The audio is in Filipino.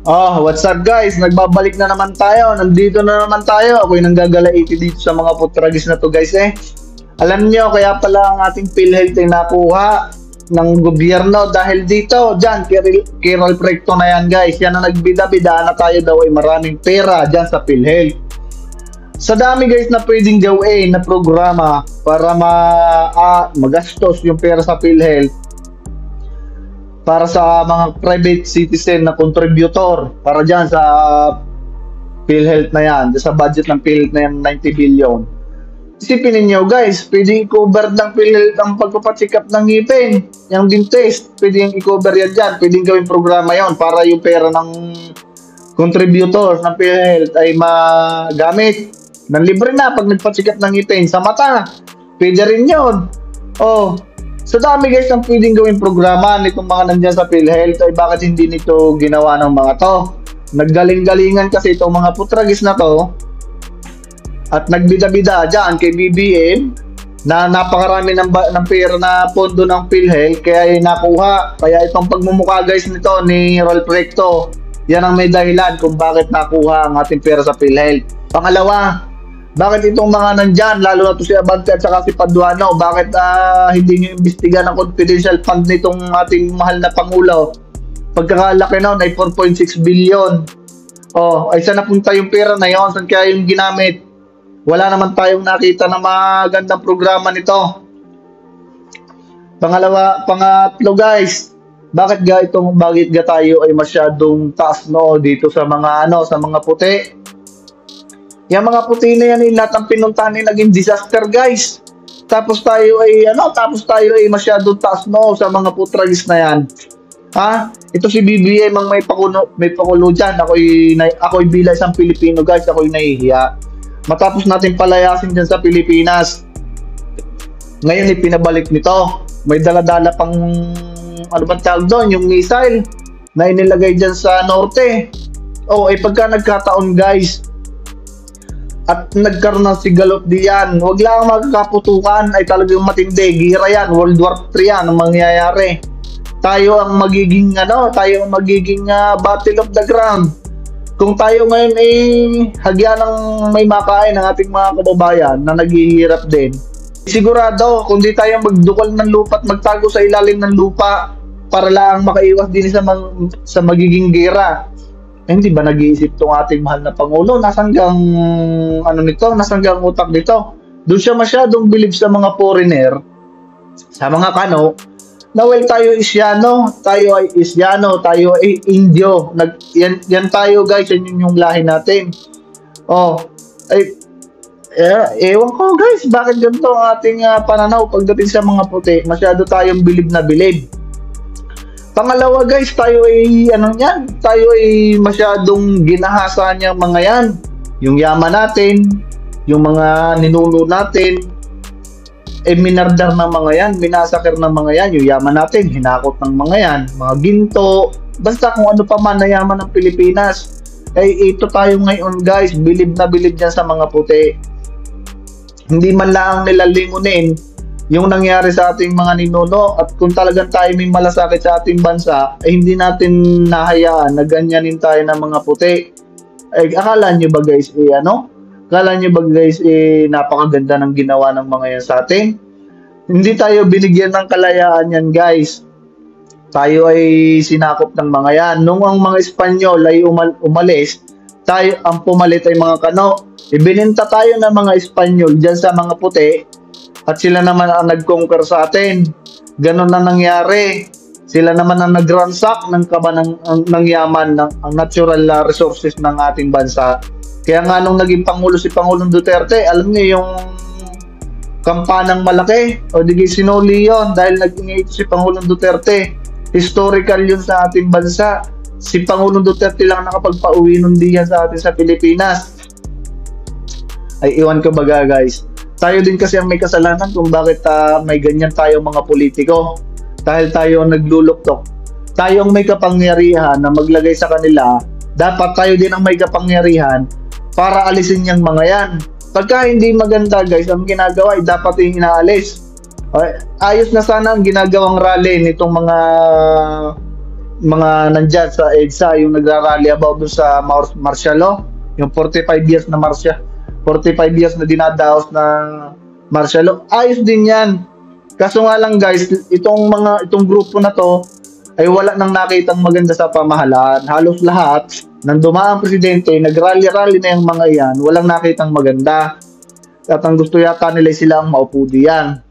Oh, what's up guys? Nagbabalik na naman tayo. Nandito na naman tayo. Ako'y nanggagalaiti dito sa mga putragis na to guys eh. Alam nyo, kaya pala ang ating PhilHealth ay nakuha ng gobyerno dahil dito, dyan, Kiral Recto na yan guys. Yan ang nagbida-bida na tayo daw ay maraming pera dyan sa PhilHealth. Sa dami guys na pwedeng gawin na programa para magastos yung pera sa PhilHealth, para sa mga private citizen na contributor para dyan sa PhilHealth na yan, sa budget ng PhilHealth na yan, 90 billion. Isipin ninyo guys, pwedeng i-cover ng PhilHealth ang pagpapacheck up ng ngipin, yung dentist, pwedeng i-cover yan dyan, pwedeng gawin programa yon para yung pera ng contributor ng PhilHealth ay magamit ng libre na pag nagpacheck up ng ngipin sa mata, pwede rin yun. Oh, sa dami guys ang pwedeng gawin programa nitong mga nandyan sa PhilHealth, ay bakit hindi nito ginawa ng mga to? Naggaling-galingan kasi itong mga putragis na to at nagbida-bida dyan kay BBM na napakarami ng pera na pondo ng PhilHealth kaya ay nakuha. Kaya itong pagmumukha guys nito ni Rolf Recto, yan ang may dahilan kung bakit nakuha ang ating pera sa PhilHealth. Pangalawa, bakit itong mga nandyan, lalo na to si Abante at saka si Paduano, bakit hindi nyo imbestigan ang confidential fund nitong ating mahal na Pangulo? Pagkakalaki noon ay 4.6 billion. Oh, ay saan napunta yung pera na yon? Saan kaya yung ginamit? Wala naman tayong nakita na magandang programa nito. Pangatlo guys, bakit tayo ay masyadong taas no dito sa mga sa mga puti? Yung mga puti na yan, lahat ang pinuntahan ay naging disaster guys. Tapos tayo ay masyadong taas no sa mga putragis na yan. Ha? Ito si BBM ang may pakulo dyan. Ako'y bilang isang Pilipino guys, ako'y nahihiya. Matapos natin palayasin dyan sa Pilipinas, ngayon ipinabalik nito. May dala-dala pang ano bang tawag doon, yung missile na inilagay dyan sa norte. Oh, ay pagka nagkataon guys at nagkaroon ng sigalot diyan, wag lang magkakaputukan, ay talagang matindi, gira yan, World War 3 yan ang mangyayari. Tayo ang magiging battle of the ground. Kung tayo ngayon ay hagyan ng may makain ng ating mga kababayan na naghihirap din, sigurado kung di tayo magdukol ng lupa at magtago sa ilalim ng lupa para lang makaiwas din sa magiging gera. Hindi ba nag-iisip tong ating mahal na Pangulo? Nasanggang utak nito. Doon siya masyadong believe sa mga foreigner, sa mga kano, na well, tayo Isyano, tayo ay Indio. Yan tayo guys, yan yung lahi natin. Oh, ewan ko guys, bakit ganito ang ating pananaw pagdating sa mga puti? Masyado tayong bilib na bilib. Pangalawa guys, tayo ay masyadong ginahasa niyang mga yan. Yung yaman natin, yung mga ninuno natin, minardar ng mga yan, minasakir ng mga yan. Yung yaman natin, hinakot ng mga yan, mga ginto, basta kung ano pa man na yaman ng Pilipinas. Ito tayo ngayon guys, bilib na bilib dyan sa mga puti. Hindi man lang nila lingunin yung nangyari sa ating mga ninuno, at kung talagang tayo may malasakit sa ating bansa, ay hindi natin nahayaan na ganyanin tayo ng mga puti. Akala nyo ba guys napakaganda ng ginawa ng mga yan sa atin? Hindi tayo binigyan ng kalayaan yan guys. Tayo ay sinakop ng mga yan. Nung ang mga Espanyol ay umalis, tayo ang pumalit ay mga kano. Ibininta tayo ng mga Espanyol dyan sa mga puti, at sila naman ang nag-conquer sa atin. Ganon na nangyari. Sila naman ang nag-ransack ng yaman, ang natural resources ng ating bansa. Kaya nga nung naging Pangulo si Pangulong Duterte, alam niyo yung kampanang malaki, o di sinuli yun dahil naging si Pangulong Duterte. Historical yun sa ating bansa. Si Pangulong Duterte lang nakapagpauwi nun diyan sa atin sa Pilipinas. Ay iwan ko baga guys. Tayo din kasi ang may kasalanan kung bakit may ganyan tayo mga politiko. Dahil tayo ang nagluluktok. Tayo ang may kapangyarihan na maglagay sa kanila. Dapat tayo din ang may kapangyarihan para alisin yung mga yan. Pagka hindi maganda guys, ang ginagawa ay dapat yung inaalis. Ayos na sana ang ginagawang rally nitong mga mga nandyan sa EDSA, yung nagrarally about doon sa martial law, yung 45 years na 45 years na dinadaos ng martial law. Ayos din yan. Kaso nga lang guys, itong grupo na to ay wala nang nakitang maganda sa pamahalaan. Halos lahat ng dumaang presidente, nagrally-rally na yung mga yan, walang nakitang maganda. At ang gusto yata nila sila ang maupo diyan.